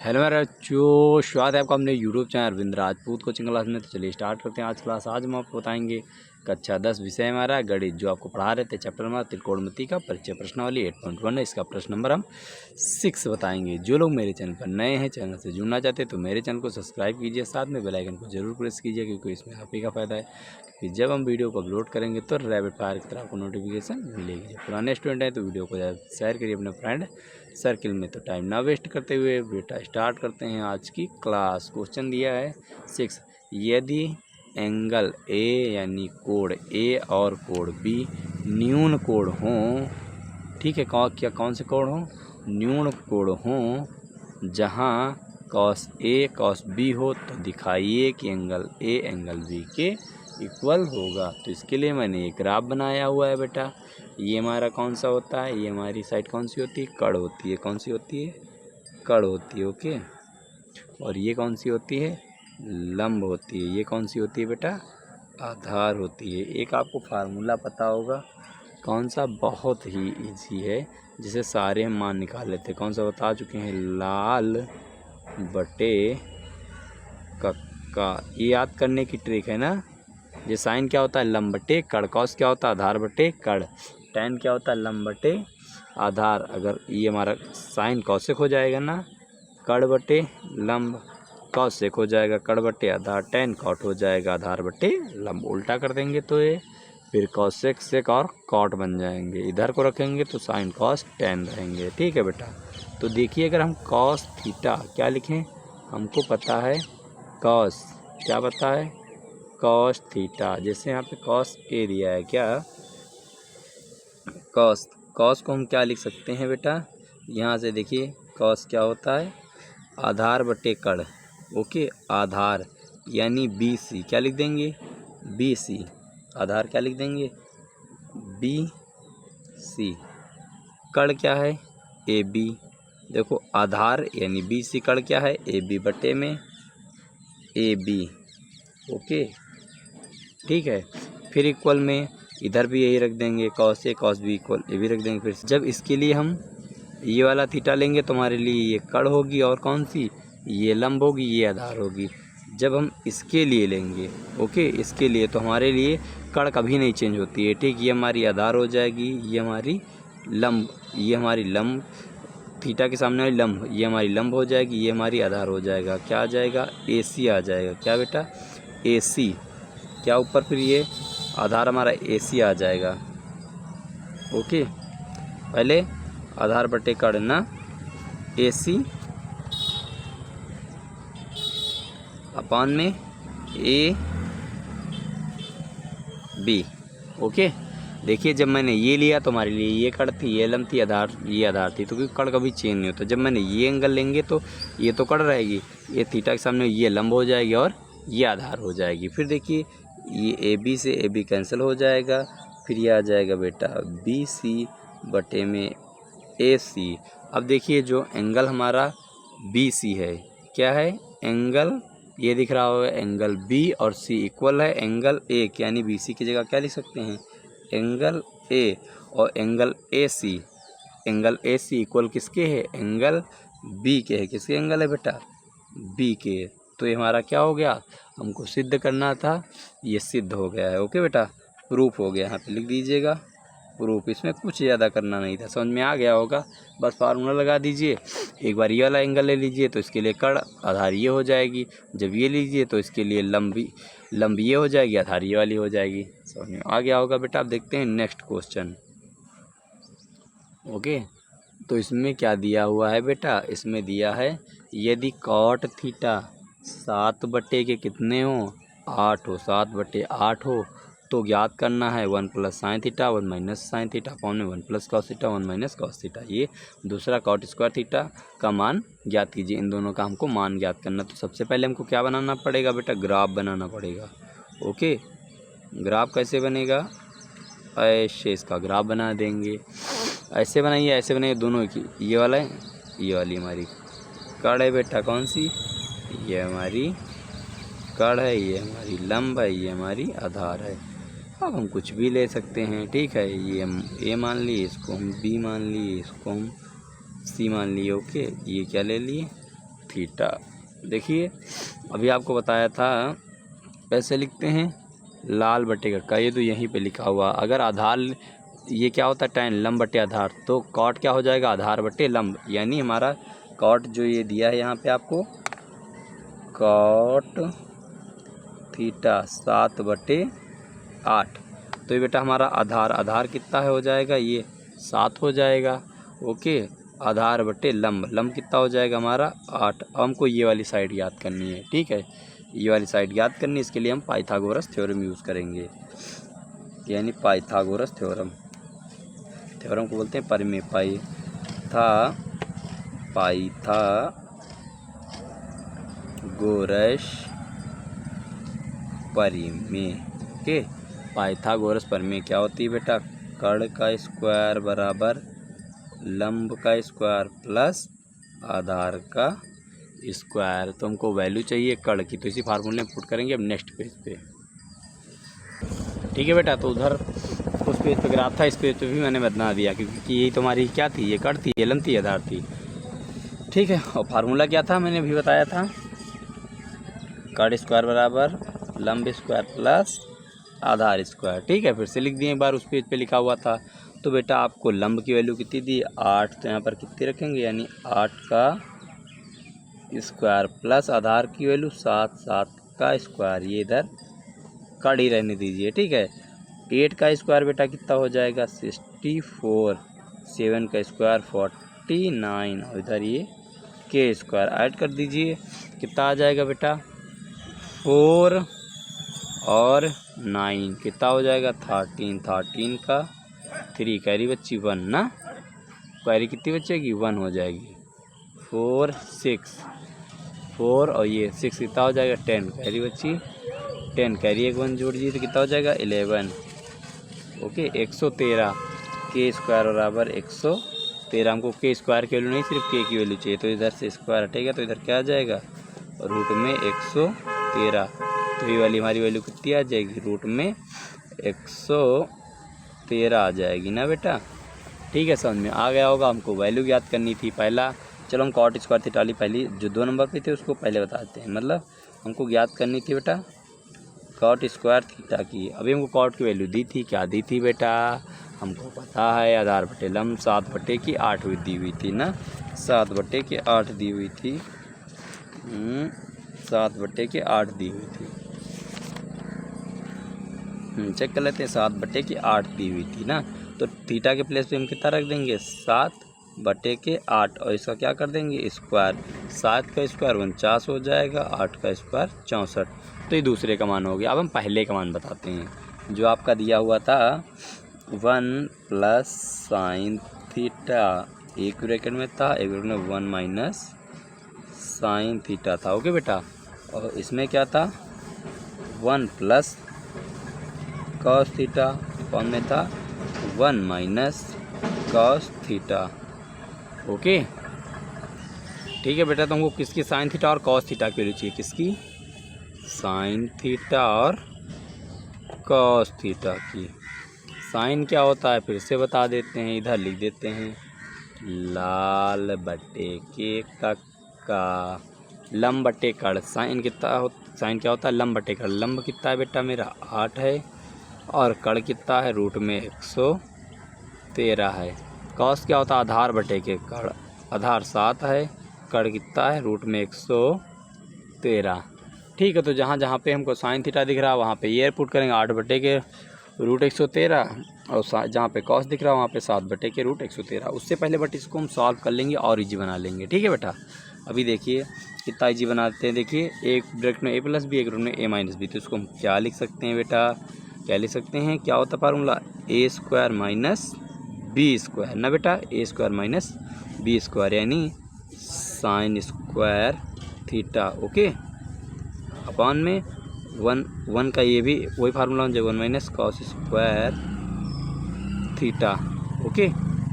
Hello मेरा बच्चों, स्वागत है आपका अपने YouTube channel Arvind Rajput coaching class में। तो चलिए स्टार्ट करते हैं आज क्लास। आज हम आपको बताएंगे कक्षा 10 विषय हमारा गणित, जो आपको पढ़ा रहे थे चैप्टर नंबर त्रिकोणमिति का परिचय प्रश्नावली 8.1 है। इसका प्रश्न नंबर हम 6 बताएंगे। जो लोग मेरे चैनल पर नए हैं, चैनल से जुड़ना चाहते हैं तो मेरे चैनल को सब्सक्राइब कीजिए, साथ में बेल आइकन को जरूर प्रेस कीजिए, क्योंकि इसमें आप ही का फायदा है कि जब हम वीडियो को अपलोड करेंगे तो रैपिड फायर की तरह आपको नोटिफिकेशन मिलेगी। जब पुराने स्टूडेंट हैं तो वीडियो को शेयर करिए अपने फ्रेंड सर्किल में। तो टाइम ना वेस्ट करते हुए बेटा स्टार्ट करते हैं आज की क्लास। क्वेश्चन दिया है 6। यदि एंगल ए यानी कोण ए और कोण बी न्यून कोण हों, ठीक है, कौन से कोण हों? न्यून कोण हों, जहां कॉस ए कॉस बी हो, तो दिखाइए कि एंगल ए एंगल बी के इक्वल होगा। तो इसके लिए मैंने एक ग्राफ बनाया हुआ है बेटा। ये हमारा कौन सा होता है? ये हमारी साइड कौन सी होती है? कड़ होती है। कौन सी होती है? कड़ होती है। ओके। और ये कौन सी होती है? लंब होती है। ये कौन सी होती है बेटा? आधार होती है। एक आपको फार्मूला पता होगा, कौन सा? बहुत ही इजी है, जिसे सारे हम मान निकाल लेते हैं। कौन सा बता चुके हैं? लाल बटे कक्का। ये याद करने की ट्रिक है ना। ये साइन क्या होता है? लंब बटे कड़। कॉस क्या होता है? आधार बटे कड़। टैन क्या होता है? लंब बटे आधार। अगर ये हमारा साइन कौशिक हो जाएगा ना, कड़ बटे लंब, कौशिक हो जाएगा कड़ बटे आधार, टैन कॉट हो जाएगा आधार बटे लंब। उल्टा कर देंगे तो ये फिर कौशिक सेक और कॉट बन जाएंगे। इधर को रखेंगे तो साइन कॉस टैन रहेंगे। ठीक है बेटा। तो देखिए, अगर हम कॉस थीटा क्या लिखें? हमको पता है कॉस, क्या पता है? Cos theta. जैसे यहाँ पे कॉस ए दिया है, क्या कॉस को हम क्या लिख सकते हैं बेटा? यहाँ से देखिए, कॉस क्या होता है? आधार बटे कड़। ओके। आधार यानी बी सी, क्या लिख देंगे? बी सी। आधार क्या लिख देंगे? B C. कड़ क्या है? A B. देखो, आधार यानी बी सी, कड़ क्या है? ए बी बटे में ए बी। ओके, ठीक है। फिर इक्वल में इधर भी यही रख देंगे, cos A cos B equal ये भी रख देंगे। फिर जब इसके लिए हम ये वाला थीटा लेंगे तो हमारे लिए ये कड़ होगी, और कौन सी? ये लंब होगी, ये आधार होगी। जब हम इसके लिए लेंगे, ओके, इसके लिए, तो हमारे लिए कड़ कभी नहीं चेंज होती है। ठीक, ये हमारी आधार हो जाएगी, ये हमारी लंब, ये हमारी लंब, थीटा के सामने वाली लंब, ये हमारी लंब हो जाएगी, ये हमारी आधार हो जाएगा। क्या आ जाएगा? ए सी आ जाएगा। क्या बेटा? ए सी। क्या ऊपर फिर ये आधार हमारा ए सी आ जाएगा। ओके, पहले आधार बटे कड़ ना, ए सी अपान में ए बी। ओके, देखिए, जब मैंने ये लिया तो हमारे लिए ये कड़ थी, ये लंब थी, आधार ये आधार थी, तो क्योंकि कड़ कभी चेंज नहीं होता। जब मैंने ये एंगल लेंगे तो ये तो कड़ रहेगी, ये थीटा के सामने ये लंब हो जाएगी और ये आधार हो जाएगी। फिर देखिए, ये ए बी से ए बी कैंसिल हो जाएगा, फिर ये आ जाएगा बेटा बी सी बटे में ए सी। अब देखिए, जो एंगल हमारा बी सी है, क्या है? एंगल ये दिख रहा होगा, एंगल बी और सी इक्वल है एंगल ए, यानी बी सी की जगह क्या लिख सकते हैं? Angle A. और angle A C, angle A C equal किसके है? एंगल बी के है। किसके एंगल है बेटा? बी के। तो ये हमारा क्या हो गया? हमको सिद्ध करना था, ये सिद्ध हो गया है। ओके बेटा, प्रूफ हो गया। यहाँ पे लिख दीजिएगा प्रूफ। इसमें कुछ ज़्यादा करना नहीं था, समझ में आ गया होगा। बस फार्मूला लगा दीजिए। एक बार ये वाला एंगल ले लीजिए तो इसके लिए कड़ आधार ये हो जाएगी। जब ये लीजिए तो इसके लिए लंबी ये हो जाएगी, आधार ये वाली हो जाएगी। समझ में आ गया होगा बेटा। आप देखते हैं नेक्स्ट क्वेश्चन। ओके, तो इसमें क्या दिया हुआ है बेटा? इसमें दिया है, यदि कॉट थीटा 7 बटे के कितने हो? 8 हो। 7 बटे 8 हो तो ज्ञात करना है 1 plus sine theta 1 minus sine theta upon में 1 plus cos theta 1 minus cos theta. ये दूसरा कॉट स्क्वायर थीटा का मान ज्ञात कीजिए। इन दोनों का हमको मान ज्ञात करना। तो सबसे पहले हमको क्या बनाना पड़ेगा बेटा? ग्राफ बनाना पड़ेगा। ओके, ग्राफ कैसे बनेगा? ऐसे इसका ग्राफ बना देंगे। ऐसे बनाइए, ऐसे बनाइए, दोनों की। ये वाला है, ये वाली हमारी कड़ है बेटा। कौन सी? ये हमारी कड़ है, ये हमारी लंब है, ये हमारी आधार है। अब हम कुछ भी ले सकते हैं। ठीक है, ये हम ए मान लिए, इसको हम बी मान लिए, इसको हम सी मान लिए। ओके, ये क्या ले लिए? थीटा। देखिए अभी आपको बताया था कैसे लिखते हैं, लाल बटे का ये तो यहीं पे लिखा हुआ। अगर आधार ये क्या होता है tan लंब बटे आधार, तो कॉट क्या हो जाएगा आधार बटे लंब, यानी हमारा कॉट जो ये दिया है यहाँ पे आपको कॉट थीटा 7/8। तो ये बेटा हमारा आधार कितना है हो जाएगा, ये 7 हो जाएगा। ओके, आधार बटे लंब कितना हो जाएगा हमारा 8। अब हमको ये वाली साइड याद करनी है, ठीक है, ये वाली साइड याद करनी है। इसके लिए हम पाइथागोरस थ्योरम यूज़ करेंगे, यानी पाइथागोरस थ्योरम को बोलते हैं परिमेय। पाइथागोरस परिमेय। ओके, पाइथागोरस परिमेय क्या होती है बेटा, कर्ण का स्क्वायर बराबर लंब का स्क्वायर प्लस आधार का स्क्वायर। तो हमको वैल्यू चाहिए कर्ण की, तो इसी फार्मूले में पुट करेंगे अब नेक्स्ट पेज पे। ठीक है बेटा, तो उधर उस पेज पे ग्राफ था, इस पेज पे भी मैंने बता दिया, क्योंकि यही तुम्हारी क्या थी, ये कर्ण थी, ये लंब थी, आधार थी। ठीक है, और फार्मूला क्या था मैंने भी बताया था, कर्ण स्क्वायर बराबर लंब स्क्वायर प्लस आधार स्क्वायर। ठीक है, फिर से लिख दिए एक बार, उस पेज पे लिखा हुआ था। तो बेटा आपको लंब की वैल्यू कितनी दी 8, तो यहाँ पर कितनी रखेंगे, यानी 8 का स्क्वायर प्लस आधार की वैल्यू 7 का स्क्वायर, ये इधर कर्ण ही रहने दीजिए। ठीक है, 8 का स्क्वायर बेटा कितना हो जाएगा 64, 7 का स्क्वायर 49, और इधर ये के स्क्वायर ऐड कर दीजिए, कितना आ जाएगा बेटा 4 और 9 कितना हो जाएगा 13 का 3 कैरी बच्ची 1 ना, कैरी कितनी बचेगी 1 हो जाएगी, 4 6 4 और ये 6 कितना हो जाएगा 10 कैरी बच्ची 10, कैरी एक 1 जोड़ दीजिए तो कितना हो जाएगा 11। ओके, 113 के स्क्वायर बराबर 113। हमको के स्क्वायर की वैल्यू नहीं, सिर्फ के की वैल्यू चाहिए, तो इधर से स्क्वायर हटेगा तो इधर क्या आ जाएगा रूट में 113। तो ये वाली हमारी वैल्यू कितनी आ जाएगी, रूट में 113 आ जाएगी ना बेटा। ठीक है, समझ में आ गया होगा। हमको वैल्यू याद करनी थी पहला, चलो हम कॉट स्क्वायर थीटा वाली पहली जो 2 नंबर पे थे उसको पहले बताते हैं। मतलब हमको याद करनी थी बेटा कॉट स्क्वायर थीटा की। अभी हमको कॉट की वैल्यू दी थी, क्या दी थी बेटा, हमको पता है आधार बटे लंब 7/8 दी हुई थी ना, 7/8 दी हुई थी, 7/8 दी हुई थी। चेक कर लेते हैं, 7/8 दी हुई थी ना, तो थीटा के प्लेस पे हम कितना रख देंगे 7/8 और इसका क्या कर देंगे स्क्वायर, 7 का स्क्वायर 49 हो जाएगा, 8 का स्क्वायर 64। तो ये दूसरे का मान हो गया। अब हम पहले का मान बताते हैं, जो आपका दिया हुआ था 1 प्लस साइन थीटा, एक ब्रैकेट में था, एक ब्रैकेट में 1 माइनस साइन थीटा था। ओके बेटा, और इसमें क्या था 1 प्लस कॉस थीटा, फॉर्म में था 1 माइनस कॉस थीटा। ओके, ठीक है बेटा, तो हमको किसकी साइन थीटा और कॉस थीटा की वैल्यू चाहिए, किसकी साइन थीटा और कॉस थीटा की। साइन क्या होता है फिर से बता देते हैं, इधर लिख देते हैं लाल बटे के कक्का, लंब बटे कर्ण। साइन कितना हो, साइन क्या होता है लंब बटे कर्ण। लंब कितना है बेटा मेरा 8 है, और कर्ण कितना है रूट में 113 है। कॉस क्या होता है आधार बटे के कर्ण, आधार 7 है, कर्ण कितना है रूट में 113। ठीक है, तो जहाँ जहाँ पे हमको साइन थीटा दिख रहा है वहाँ पे ये पुट करेंगे 8 के रूट 113, और जहाँ पे कॉस दिख रहा है वहाँ पे 7 के रूट 113। उससे पहले बट इसको हम सॉल्व कर लेंगे और इजी बना लेंगे। ठीक है बेटा, अभी देखिए कितना इजी बनाते हैं। देखिए एक ब्रैकेट में a प्लस बी, एक ब्रैकेट में a माइनस बी, तो इसको हम क्या लिख सकते हैं बेटा, क्या लिख सकते हैं, क्या होता है formula a square minus B square ना बेटा, a square minus B square, यानी sine square theta. Okay, upon में 1 का ये भी वही फार्मूला हो जाएगा 1 minus cos square theta. Okay,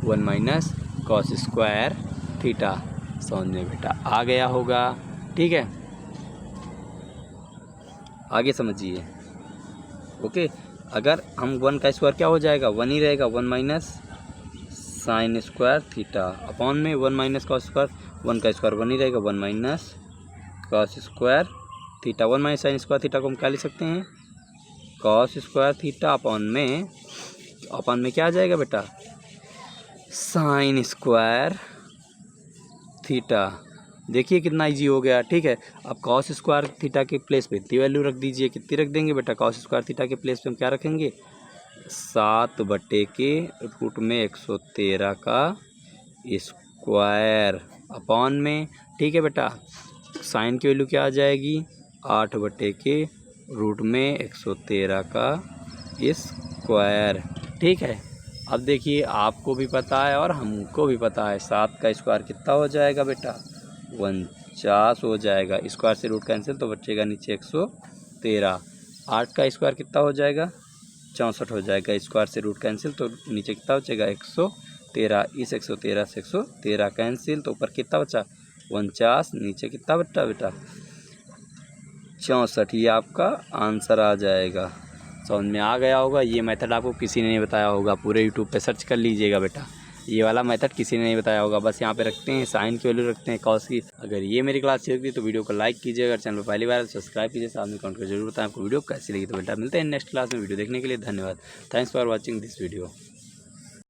1 minus cos square theta. समझ में बेटा आ गया होगा। ठीक है, आगे समझिए। ओके, अगर हम 1 का स्क्वायर क्या हो जाएगा 1 ही रहेगा, 1 minus sign square theta, upon में 1 माइनस कॉस स्क्वायर 1 का स्क्वायर 1 ही रहेगा, 1 minus cos square theta, 1 minus sign square theta को हम क्या लिख सकते हैं, कॉस स्क्वायर थीटा अपॉन में क्या आ जाएगा बेटा, साइन स्क्वायर थीटा। देखिए कितना इजी हो गया, ठीक है। अब कॉस स्क्वायर थीटा के प्लेस पे इतनी वैल्यू रख दीजिए, कितनी रख देंगे बेटा, कॉस स्क्वायर थीटा के प्लेस पे हम क्या रखेंगे, 7/113 का स्क्वायर अपॉन में, ठीक है बेटा। साइन की वैल्यू क्या आ जाएगी, 8/113 का स्क्वायर, ठीक है। अब देखिए आपको भी पता है और हमको भी पता है, 7 का स्क्वायर कितना हो जाएगा बेटा, 49 हो जाएगा। स्क्वायर से रूट कैंसिल तो बचेगा नीचे 113। 8 का स्क्वायर कितना हो जाएगा, 64 हो जाएगा। स्क्वायर से रूट कैंसिल तो नीचे कितना बचेगा, 113। इस 113 से 113 कैंसिल तो ऊपर कितना बचा, 49, नीचे कितना बचा बेटा, 64। ये आपका आंसर आ जाएगा। समझ में आ गया होगा। ये मेथड आपको किसी ने नहीं बताया होगा, पूरे यूट्यूब पे सर्च कर लीजिएगा बेटा, ये वाला मेथड किसी ने नहीं बताया होगा। बस यहाँ पे रखते हैं साइन की वैल्यू, रखते हैं कॉस की। अगर ये मेरी क्लास अच्छी लगती है तो वीडियो को लाइक कीजिए, अगर चैनल पर पहली बार सब्सक्राइब कीजिए, साथ में कमेंट कर जरूर बताएं आपको वीडियो कैसी लगी। तो बेटा मिलते हैं नेक्स्ट क्लास में, वीडियो देखने के लिए धन्यवाद। Thanks for watching this video.